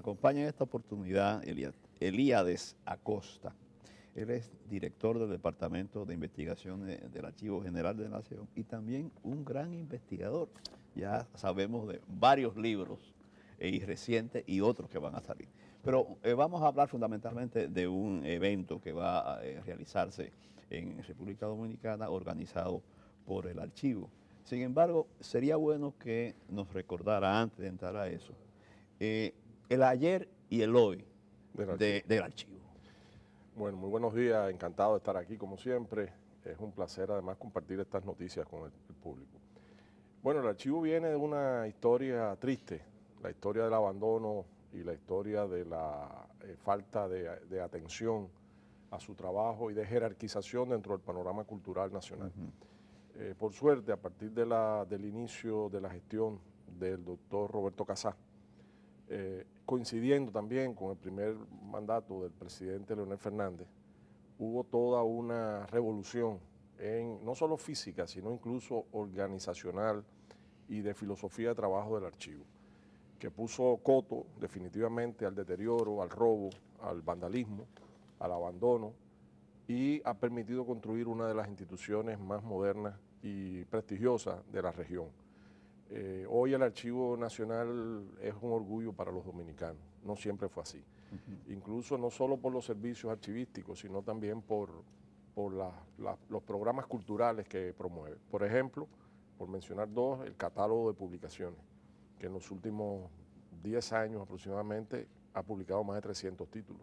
acompaña en esta oportunidad Elíades Acosta. Él es director del Departamento de Investigaciones del Archivo General de la Nación y también un gran investigador. Ya sabemos de varios libros y recientes y otros que van a salir. Pero vamos a hablar fundamentalmente de un evento que va a realizarse en República Dominicana organizado por el archivo. Sin embargo, sería bueno que nos recordara antes de entrar a eso, el ayer y el hoy del archivo. Bueno, muy buenos días, encantado de estar aquí como siempre. Es un placer además compartir estas noticias con el público. Bueno, el archivo viene de una historia triste, la historia del abandono y la historia de la falta de atención a su trabajo y de jerarquización dentro del panorama cultural nacional. Por suerte, a partir del inicio de la gestión del doctor Roberto Casá, coincidiendo también con el primer mandato del presidente Leonel Fernández, hubo toda una revolución, no solo física, sino incluso organizacional y de filosofía de trabajo del archivo, que puso coto definitivamente al deterioro, al robo, al vandalismo, al abandono, y ha permitido construir una de las instituciones más modernas y prestigiosas de la región. Hoy el Archivo Nacional es un orgullo para los dominicanos, no siempre fue así. Incluso no solo por los servicios archivísticos, sino también por los programas culturales que promueve. Por ejemplo, por mencionar dos, el catálogo de publicaciones, que en los últimos 10 años aproximadamente ha publicado más de 300 títulos.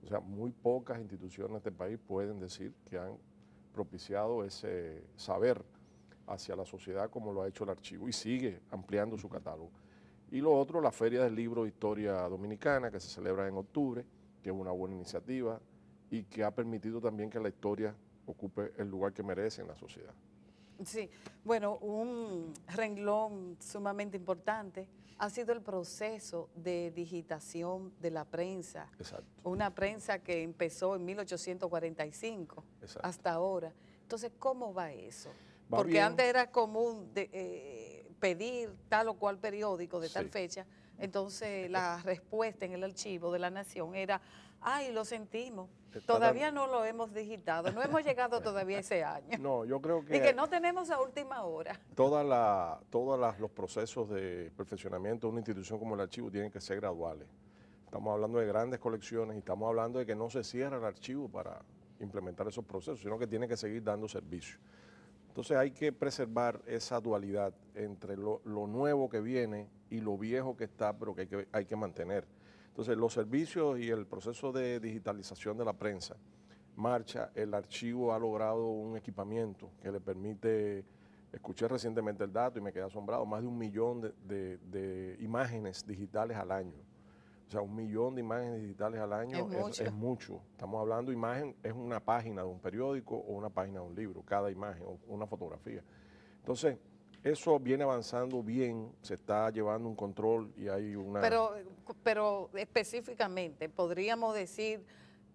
O sea, muy pocas instituciones de este país pueden decir que han propiciado ese saber hacia la sociedad como lo ha hecho el archivo y sigue ampliando su catálogo. Y lo otro, la Feria del Libro de Historia Dominicana, que se celebra en octubre, que es una buena iniciativa y que ha permitido también que la historia ocupe el lugar que merece en la sociedad. Sí, bueno, un renglón sumamente importante ha sido el proceso de digitación de la prensa. Exacto. Una prensa que empezó en 1845 hasta ahora. Entonces, ¿cómo va eso? Porque antes era común pedir tal o cual periódico de tal fecha, entonces la respuesta en el archivo de la Nación era, ay, lo sentimos, todavía no lo hemos digitado, no hemos llegado todavía a ese año. No, yo creo que... Y que no tenemos a última hora. Todos los procesos de perfeccionamiento de una institución como el archivo tienen que ser graduales. Estamos hablando de grandes colecciones y estamos hablando de que no se cierra el archivo para implementar esos procesos, sino que tiene que seguir dando servicio. Entonces hay que preservar esa dualidad entre lo nuevo que viene y lo viejo que está, pero que hay que mantener. Entonces los servicios y el proceso de digitalización de la prensa marcha, el archivo ha logrado un equipamiento que le permite, escuché recientemente el dato y me quedé asombrado, más de 1 millón de imágenes digitales al año. O sea, 1 millón de imágenes digitales al año es mucho. Estamos hablando de imagen, es una página de un periódico o una página de un libro, cada imagen, o una fotografía. Entonces, eso viene avanzando bien, se está llevando un control y hay una... Pero específicamente, podríamos decir,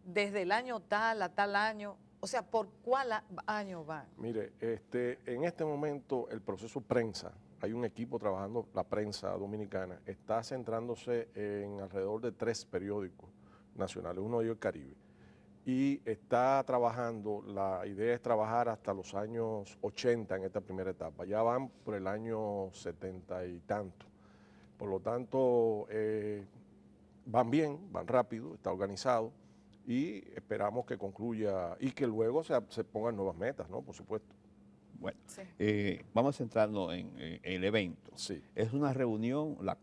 desde el año tal a tal año, o sea, ¿por cuál año van? Mire, en este momento el proceso prensa, hay un equipo trabajando, la prensa dominicana, está centrándose en alrededor de 3 periódicos nacionales, uno de ellos el Caribe, y está trabajando, la idea es trabajar hasta los años 80 en esta primera etapa, ya van por el año 70 y tanto, por lo tanto van bien, van rápido, está organizado y esperamos que concluya y que luego se pongan nuevas metas, ¿no? Por supuesto. Bueno, vamos a centrarnos en el evento. Sí. Es una reunión, la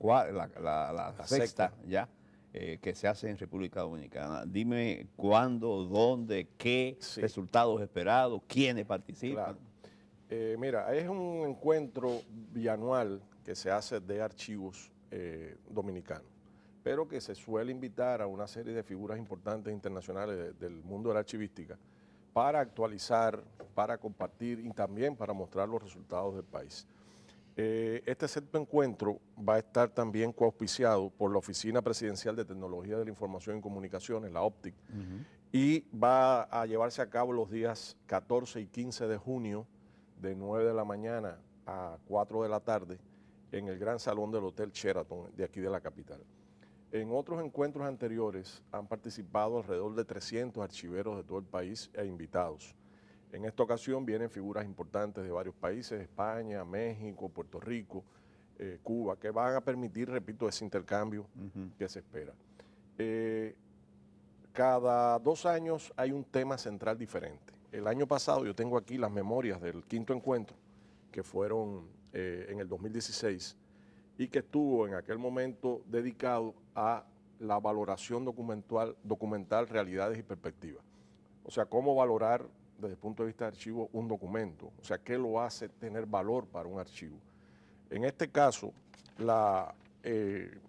sexta ya, que se hace en República Dominicana. Dime cuándo, dónde, qué resultados esperados, quiénes participan. Claro. Mira, es un encuentro bianual que se hace de archivos dominicanos, pero que se suele invitar a una serie de figuras importantes internacionales del mundo de la archivística para actualizar, para compartir y también para mostrar los resultados del país. Este sexto encuentro va a estar también coauspiciado por la Oficina Presidencial de Tecnología de la Información y Comunicaciones, la OPTIC, y va a llevarse a cabo los días 14 y 15 de junio de 9 de la mañana a 4 de la tarde en el gran salón del Hotel Sheraton de aquí de la capital. En otros encuentros anteriores han participado alrededor de 300 archiveros de todo el país e invitados. En esta ocasión vienen figuras importantes de varios países, España, México, Puerto Rico, Cuba, que van a permitir, repito, ese intercambio que se espera. Cada 2 años hay un tema central diferente. El año pasado yo tengo aquí las memorias del 5º encuentro, que fueron en el 2016, y que estuvo en aquel momento dedicado a la valoración documental, realidades y perspectivas. O sea, cómo valorar desde el punto de vista de archivo un documento, o sea, qué lo hace tener valor para un archivo. En este caso, el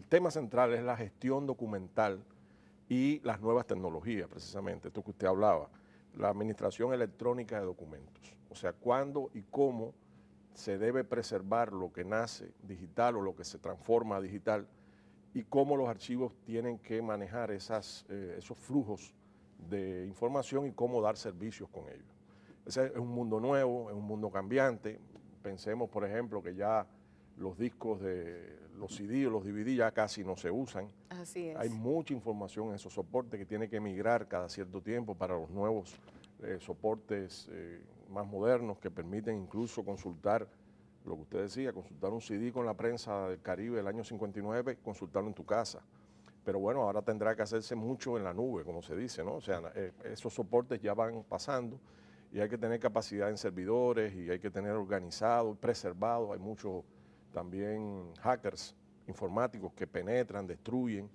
tema central es la gestión documental y las nuevas tecnologías, precisamente, esto que usted hablaba, la administración electrónica de documentos. O sea, cuándo y cómo se debe preservar lo que nace digital o lo que se transforma a digital y cómo los archivos tienen que manejar esos flujos de información y cómo dar servicios con ellos. Ese es un mundo nuevo, es un mundo cambiante. Pensemos, por ejemplo, que ya los discos de los CD o los DVD ya casi no se usan. Así es. Hay mucha información en esos soportes que tiene que migrar cada cierto tiempo para los nuevos soportes más modernos que permiten incluso consultar, lo que usted decía, consultar un CD con la prensa del Caribe del año 59, consultarlo en tu casa. Pero bueno, ahora tendrá que hacerse mucho en la nube, como se dice, ¿no? O sea, esos soportes ya van pasando y hay que tener capacidad en servidores y hay que tener organizado, preservado. Hay muchos también hackers informáticos que penetran, destruyen,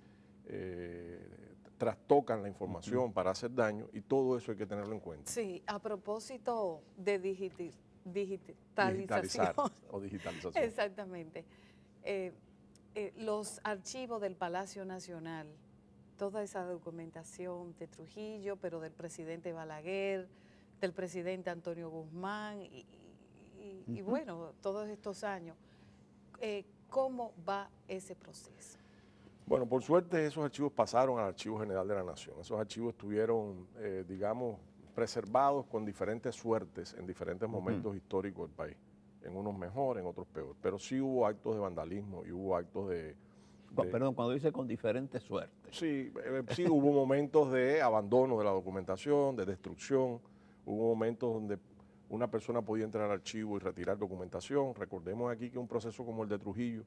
trastocan la información para hacer daño y todo eso hay que tenerlo en cuenta. Sí, a propósito de digitalizar o digitalización. Exactamente. Los archivos del Palacio Nacional, toda esa documentación de Trujillo, pero del presidente Balaguer, del presidente Antonio Guzmán y bueno, todos estos años, ¿cómo va ese proceso? Bueno, por suerte esos archivos pasaron al Archivo General de la Nación. Esos archivos estuvieron, digamos, preservados con diferentes suertes en diferentes momentos históricos del país. En unos mejor, en otros peor. Pero sí hubo actos de vandalismo y hubo actos de... Perdón, cuando dice con diferentes suertes. Sí, sí hubo momentos de abandono de la documentación, de destrucción. Hubo momentos donde una persona podía entrar al archivo y retirar documentación. Recordemos aquí que un proceso como el de Trujillo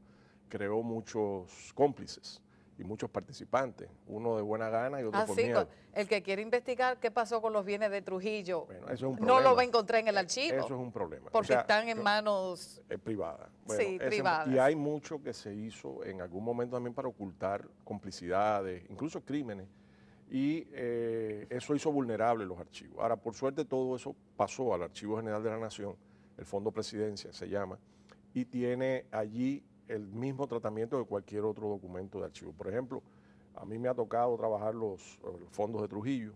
creó muchos cómplices y muchos participantes, uno de buena gana y otro por miedo. El que quiere investigar qué pasó con los bienes de Trujillo, bueno, eso es un no lo va a encontrar en el archivo. Eso es un problema. Porque están en manos privadas. Bueno, sí, privadas. Y hay mucho que se hizo en algún momento también para ocultar complicidades, incluso crímenes, y eso hizo vulnerable los archivos. Ahora, por suerte, todo eso pasó al Archivo General de la Nación, el Fondo Presidencia se llama, y tiene allí el mismo tratamiento de cualquier otro documento de archivo. Por ejemplo, a mí me ha tocado trabajar los fondos de Trujillo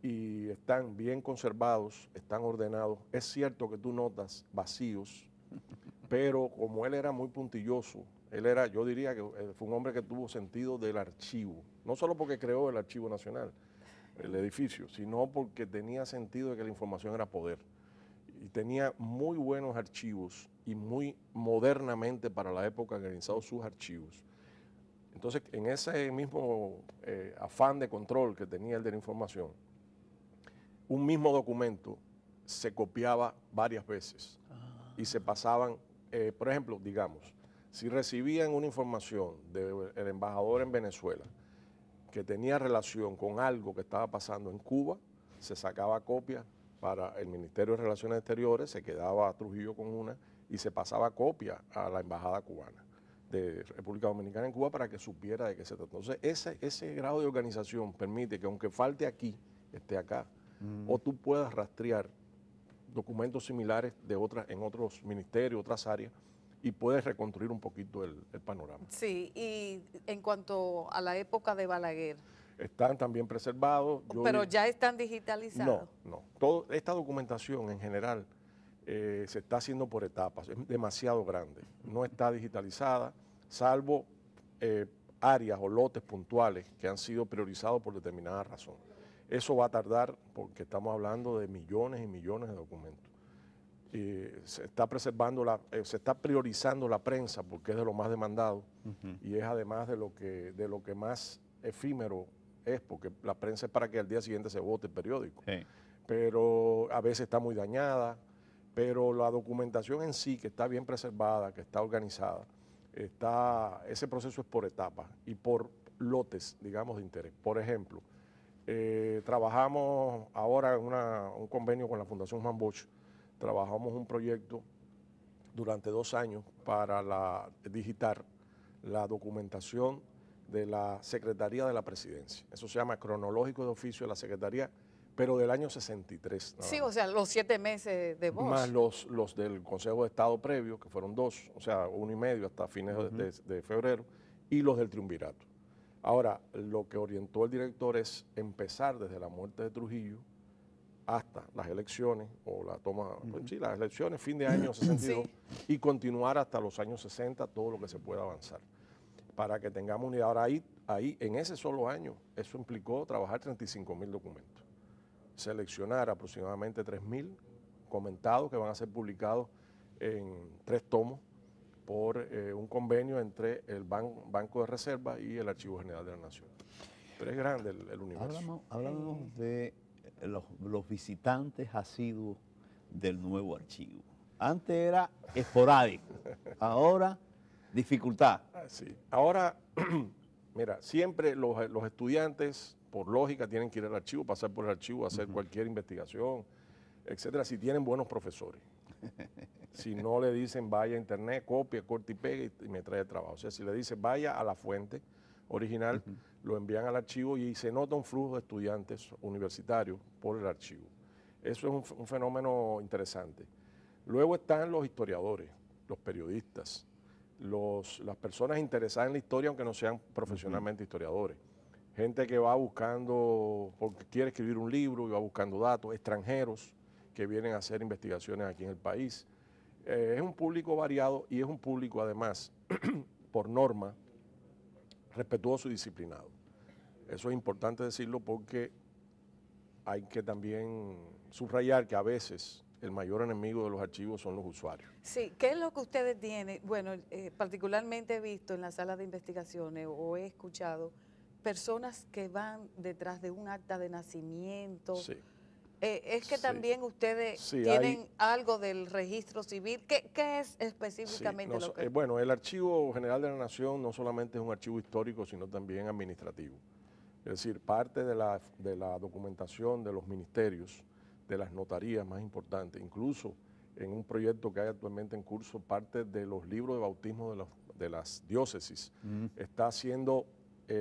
y están bien conservados, están ordenados. Es cierto que tú notas vacíos, pero como él era muy puntilloso, yo diría que fue un hombre que tuvo sentido del archivo, no solo porque creó el Archivo Nacional, el edificio, sino porque tenía sentido de que la información era poder. Y tenía muy buenos archivos y muy modernamente para la época organizados sus archivos. Entonces, en ese mismo afán de control que tenía el de la información, un mismo documento se copiaba varias veces y se pasaban, por ejemplo, digamos, si recibían una información del embajador en Venezuela que tenía relación con algo que estaba pasando en Cuba, se sacaba copia para el Ministerio de Relaciones Exteriores, se quedaba Trujillo con una y se pasaba copia a la Embajada Cubana de República Dominicana en Cuba para que supiera de qué se trata. Entonces, ese grado de organización permite que aunque falte aquí, esté acá, o tú puedas rastrear documentos similares en otros ministerios, otras áreas, y puedes reconstruir un poquito el panorama. Sí, y en cuanto a la época de Balaguer, están también preservados. Pero ya están digitalizados. No. Toda esta documentación en general se está haciendo por etapas, es demasiado grande. No está digitalizada, salvo áreas o lotes puntuales que han sido priorizados por determinada razón. Eso va a tardar porque estamos hablando de millones y millones de documentos. Se está preservando, se está priorizando la prensa porque es de lo más demandado y es además de lo que más efímero es, porque la prensa es para que al día siguiente se vote el periódico. Sí. Pero a veces está muy dañada, pero la documentación en sí, que está bien preservada, que está organizada, ese proceso es por etapas y por lotes, digamos, de interés. Por ejemplo, trabajamos ahora en un convenio con la Fundación Juan Bosch. Trabajamos un proyecto durante 2 años para digitar la documentación de la Secretaría de la Presidencia. Eso se llama cronológico de oficio de la Secretaría, pero del año 63. Sí, o sea, los 7 meses de Bosch. Más los del Consejo de Estado previo, que fueron 2, o sea, 1 y medio hasta fines de febrero, y los del Triunvirato. Ahora, lo que orientó el director es empezar desde la muerte de Trujillo hasta las elecciones, o la toma, sí, las elecciones, fin de año 62, sí, y continuar hasta los años 60, todo lo que se pueda avanzar, para que tengamos unidad. Ahora, ahí, en ese solo año, eso implicó trabajar 35.000 documentos, seleccionar aproximadamente 3.000 comentados que van a ser publicados en 3 tomos por un convenio entre el Banco de Reserva y el Archivo General de la Nación. Pero es grande el universo. Hablamos de los visitantes asiduos del nuevo archivo. Antes era esporádico, ahora dificultad. Sí. Ahora, mira, siempre los estudiantes, por lógica, tienen que ir al archivo, pasar por el archivo, hacer cualquier investigación, etcétera, si tienen buenos profesores. Si no le dicen vaya a internet, copia, corta y pega y me trae el trabajo. O sea, si le dicen vaya a la fuente original, lo envían al archivo y se nota un flujo de estudiantes universitarios por el archivo. Eso es un fenómeno interesante. Luego están los historiadores, los periodistas, las personas interesadas en la historia, aunque no sean profesionalmente historiadores. Gente que va buscando, porque quiere escribir un libro y va buscando datos, extranjeros que vienen a hacer investigaciones aquí en el país. Es un público variado y es un público además, por norma, respetuoso y disciplinado. Eso es importante decirlo porque hay que también subrayar que a veces el mayor enemigo de los archivos son los usuarios. Sí, ¿qué es lo que ustedes tienen? Bueno, particularmente he visto en la sala de investigaciones o he escuchado personas que van detrás de un acta de nacimiento. Sí. Es que también ustedes tienen algo del registro civil. ¿Qué es específicamente lo que...? Bueno, el Archivo General de la Nación no solamente es un archivo histórico, sino también administrativo. Es decir, parte de la documentación de los ministerios, de las notarías más importantes, incluso en un proyecto que hay actualmente en curso, parte de los libros de bautismo de las diócesis está siendo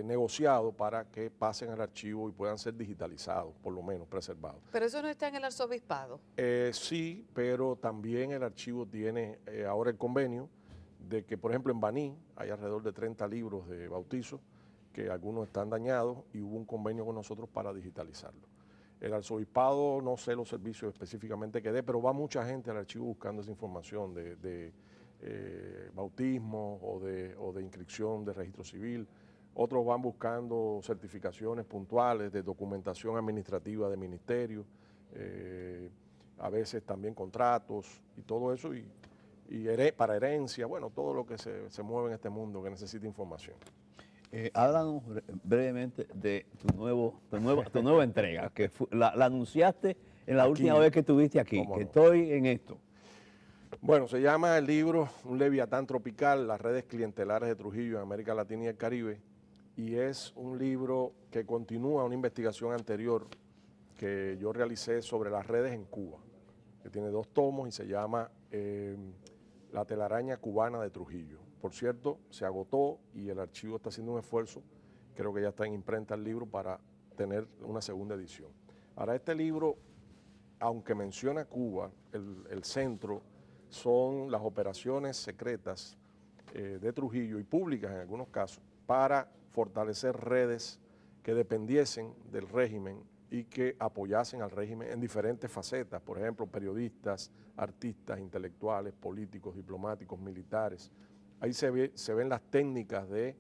negociado para que pasen al archivo y puedan ser digitalizados, por lo menos preservados. ¿Pero eso no está en el arzobispado? Sí, pero también el archivo tiene ahora el convenio de que, por ejemplo, en Baní hay alrededor de 30 libros de bautizo, que algunos están dañados y hubo un convenio con nosotros para digitalizarlo. El arzobispado, no sé los servicios específicamente que dé, pero va mucha gente al archivo buscando esa información de bautismo o de inscripción de registro civil. Otros van buscando certificaciones puntuales de documentación administrativa de ministerio, a veces también contratos y todo eso, y para herencia, bueno, todo lo que se mueve en este mundo que necesita información. Háblanos brevemente de tu nueva entrega, que la anunciaste en la última vez que estuviste aquí, que estoy en esto. Bueno, se llama el libro Un Leviatán Tropical, las redes clientelares de Trujillo en América Latina y el Caribe, y es un libro que continúa una investigación anterior que yo realicé sobre las redes en Cuba, que tiene 2 tomos y se llama La telaraña cubana de Trujillo. Por cierto, se agotó y el archivo está haciendo un esfuerzo, creo que ya está en imprenta el libro para tener una segunda edición. Ahora, este libro, aunque menciona Cuba, el centro son las operaciones secretas de Trujillo y públicas en algunos casos para fortalecer redes que dependiesen del régimen y que apoyasen al régimen en diferentes facetas, por ejemplo, periodistas, artistas, intelectuales, políticos, diplomáticos, militares. Ahí se ven las técnicas de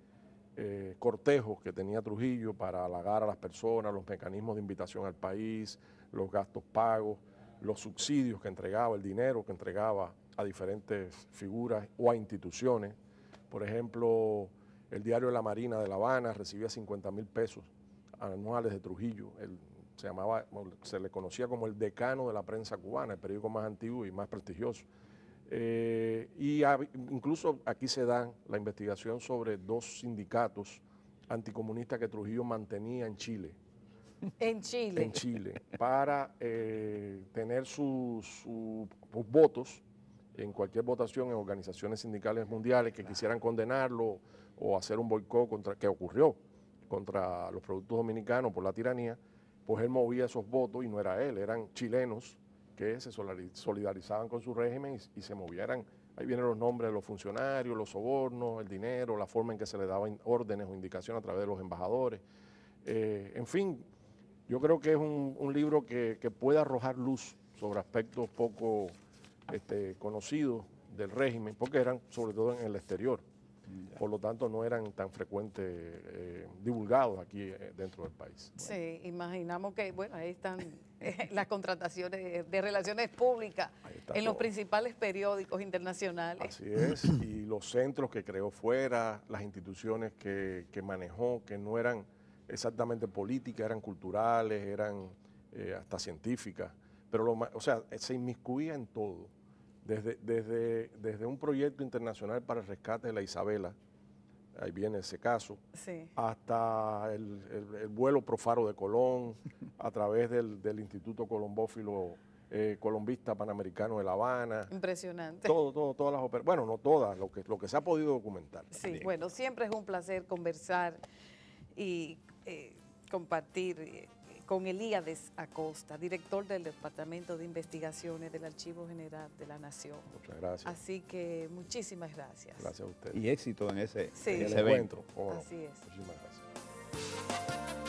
cortejos que tenía Trujillo para halagar a las personas, los mecanismos de invitación al país, los gastos pagos, los subsidios que entregaba, el dinero que entregaba a diferentes figuras o a instituciones. Por ejemplo, el diario de la Marina de La Habana recibía 50.000 pesos anuales de Trujillo. Se le conocía como el decano de la prensa cubana, el periódico más antiguo y más prestigioso. Incluso aquí se da la investigación sobre 2 sindicatos anticomunistas que Trujillo mantenía en Chile. En Chile. En Chile, para tener sus votos en cualquier votación en organizaciones sindicales mundiales que quisieran condenarlo o hacer un boicot que ocurrió contra los productos dominicanos por la tiranía, pues él movía esos votos y no era él, eran chilenos que se solidarizaban con su régimen y se movieran. Ahí vienen los nombres de los funcionarios, los sobornos, el dinero, la forma en que se le daban órdenes o indicaciones a través de los embajadores. En fin, yo creo que es un libro que puede arrojar luz sobre aspectos poco conocidos del régimen, porque eran sobre todo en el exterior. Por lo tanto, no eran tan frecuentes divulgados aquí dentro del país. Sí, imaginamos que, bueno, ahí están las contrataciones de relaciones públicas en los principales periódicos internacionales. Así es, y los centros que creó fuera, las instituciones que manejó, que no eran exactamente políticas, eran culturales, eran hasta científicas, pero se inmiscuía en todo. Desde un proyecto internacional para el rescate de la Isabela, ahí viene ese caso, sí, hasta el vuelo Profaro de Colón, a través del Instituto Colombófilo Colombista Panamericano de La Habana. Impresionante. Todas las operaciones, bueno, no todas, lo que se ha podido documentar. Sí, también. bueno, siempre es un placer conversar y compartir con Elíades Acosta, director del Departamento de Investigaciones del Archivo General de la Nación. Muchas gracias. Así que muchísimas gracias. Gracias a usted. Y éxito en ese evento. Así es. Muchísimas gracias.